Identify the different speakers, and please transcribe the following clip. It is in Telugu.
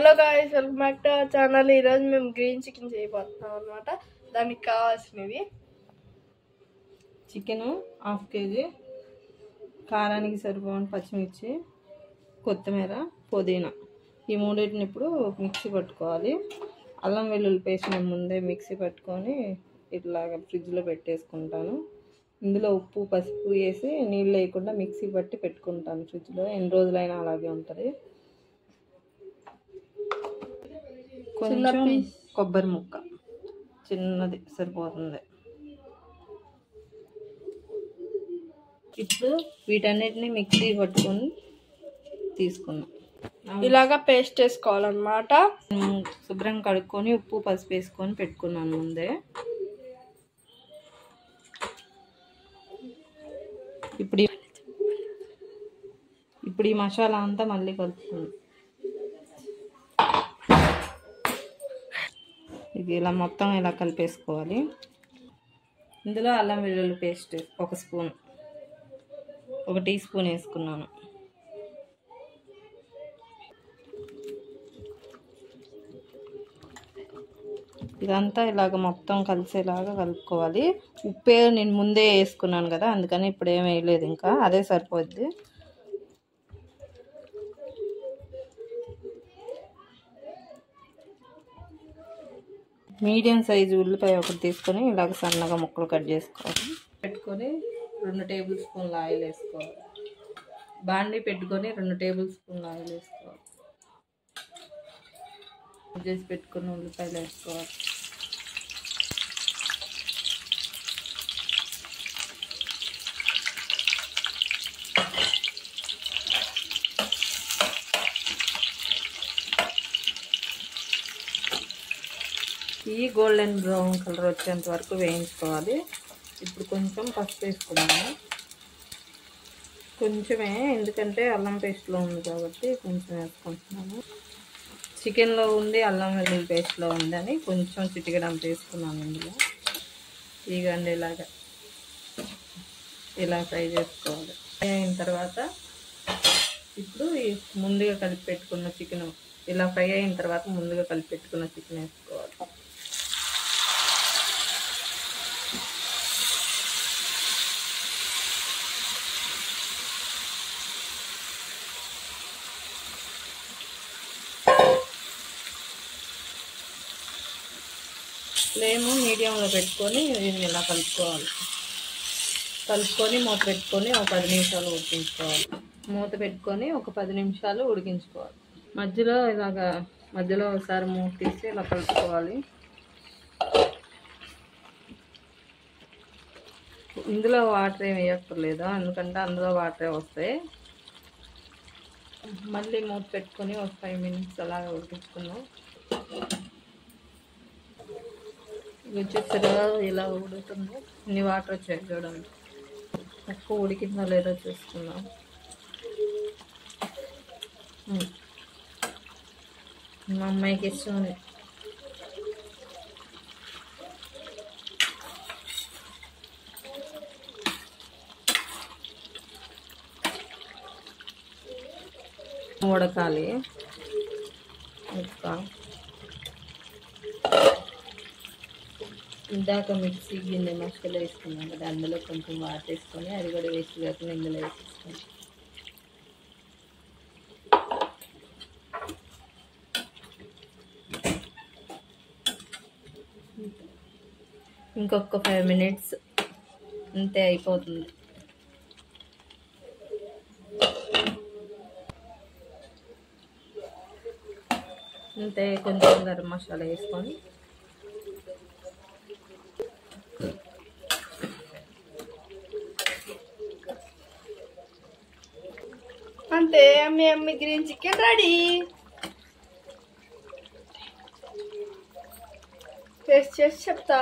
Speaker 1: Hello guys, welcome back to our channel. ఈరోజు మేము గ్రీన్ చికెన్ చేయబోతున్నాం అనమాట. దానికి కావాల్సినవి
Speaker 2: చికెన్ హాఫ్ కేజీ, కారానికి సరిపోయిన పచ్చిమిర్చి, కొత్తిమీర, పుదీనా, ఈ మూడింటిని ఇప్పుడు మిక్సీ పట్టుకోవాలి. అల్లం వెల్లుల్లి పేస్ట్ నేను ముందే మిక్సీ పట్టుకొని ఇట్లాగా ఫ్రిడ్జ్లో పెట్టేసుకుంటాను. ఇందులో ఉప్పు పసుపు వేసి నీళ్ళు వేయకుండా మిక్సీ పట్టి పెట్టుకుంటాను ఫ్రిడ్జ్లో. ఎన్ని రోజులైనా అలాగే ఉంటుంది. కొంచెం కొబ్బరి ముక్క చిన్నది సరిపోతుంది. ఇప్పుడు వీటన్నిటిని మిక్సీ పట్టుకొని తీసుకున్నాం.
Speaker 1: ఇలాగా పేస్ట్ వేసుకోవాలన్నమాట.
Speaker 2: శుభ్రం కడుక్కొని ఉప్పు పసుపు వేసుకొని పెట్టుకున్నాను ముందే. ఇప్పుడు ఈ మసాలా అంతా మళ్ళీ కలుపుకుందాం. ఇది ఇలా మొత్తం ఇలా కలిపేసుకోవాలి. ఇందులో అల్లం వెల్లుల్లి పేస్ట్ ఒక టీ స్పూన్ వేసుకున్నాను. ఇదంతా ఇలాగ మొత్తం కలిసేలాగా కలుపుకోవాలి. ఉప్పే నేను ముందే వేసుకున్నాను కదా, అందుకని ఇప్పుడు ఏం వేయలేదు, ఇంకా అదే సరిపోద్ది. మీడియం సైజు ఉల్లిపాయ ఒకటి తీసుకొని ఇలాగ సన్నగా ముక్కలు కట్ చేసుకోవాలి. పెట్టుకొని 2 టేబుల్ స్పూన్ల ఆయిల్ వేసుకోవాలి. బాండి పెట్టుకొని 2 టేబుల్ స్పూన్ల ఆయిల్ వేసుకోవాలి. చేసి పెట్టుకుని ఉల్లిపాయలు వేసుకోవాలి. ఈ గోల్డెన్ బ్రౌన్ కలర్ వచ్చేంత వరకు వేయించుకోవాలి. ఇప్పుడు కొంచెం పసుపు వేసుకున్నాము, కొంచెమే, ఎందుకంటే అల్లం పేస్ట్లో ఉంది కాబట్టి కొంచెం వేసుకుంటున్నాను. చికెన్లో ఉంది, అల్లం వెల్లుల్లి పేస్ట్లో ఉందని కొంచెం చిటికెడంత వేసుకున్నాను. ఇందులో ఇగండి ఇలా ఫ్రై చేసుకోవాలి. ఫ్రై అయిన తర్వాత ఇప్పుడు ముందుగా కలిపి పెట్టుకున్న చికెన్ ఇలా ఫ్రై అయిన తర్వాత ముందుగా కలిపి పెట్టుకున్న చికెన్ వేసుకోవాలి. ఫ్లేమ్ మీడియంలో పెట్టుకొని దీన్ని ఇలా కలుపుకొని మూత పెట్టుకొని ఒక 10 నిమిషాలు ఉడికించుకోవాలి. మూత పెట్టుకొని ఒక 10 నిమిషాలు ఉడికించుకోవాలి. మధ్యలో ఒకసారి మూత తీసి ఇలా కలుపుకోవాలి. ఇందులో వాటర్ ఏమి వేయక్కర్లేదు, ఎందుకంటే అందులో వాటరే వస్తాయి. మళ్ళీ మూత పెట్టుకొని ఒక 5 మినిట్స్ అలాగే ఉడికించుకున్నాం. వచ్చేసరిగా ఇలా ఉడుకుతుంది. ఇన్ని వాటర్ వచ్చాయి చూడండి. ఎక్కువ ఉడికిందో లేదో చూసుకుందాం. మా అమ్మాయికి ఇష్టం. ఉడకాలి. ఇందాక మిక్సీ గిన్నె మసాలా వేసుకున్నాం కదా, అందులో కొంచెం వాటర్ వేసుకొని అది కూడా వేస్ట్ కాకుండా ఇందులో వేసేసుకొని ఇంకొక 5 మినిట్స్ అంతే అయిపోతుంది. అంతే. కొంచెం గరం మసాలా వేసుకొని
Speaker 1: అంతే. అమ్మి గ్రీన్ చికెన్ రెడీ. టేస్ట్ చేసి చెప్తా.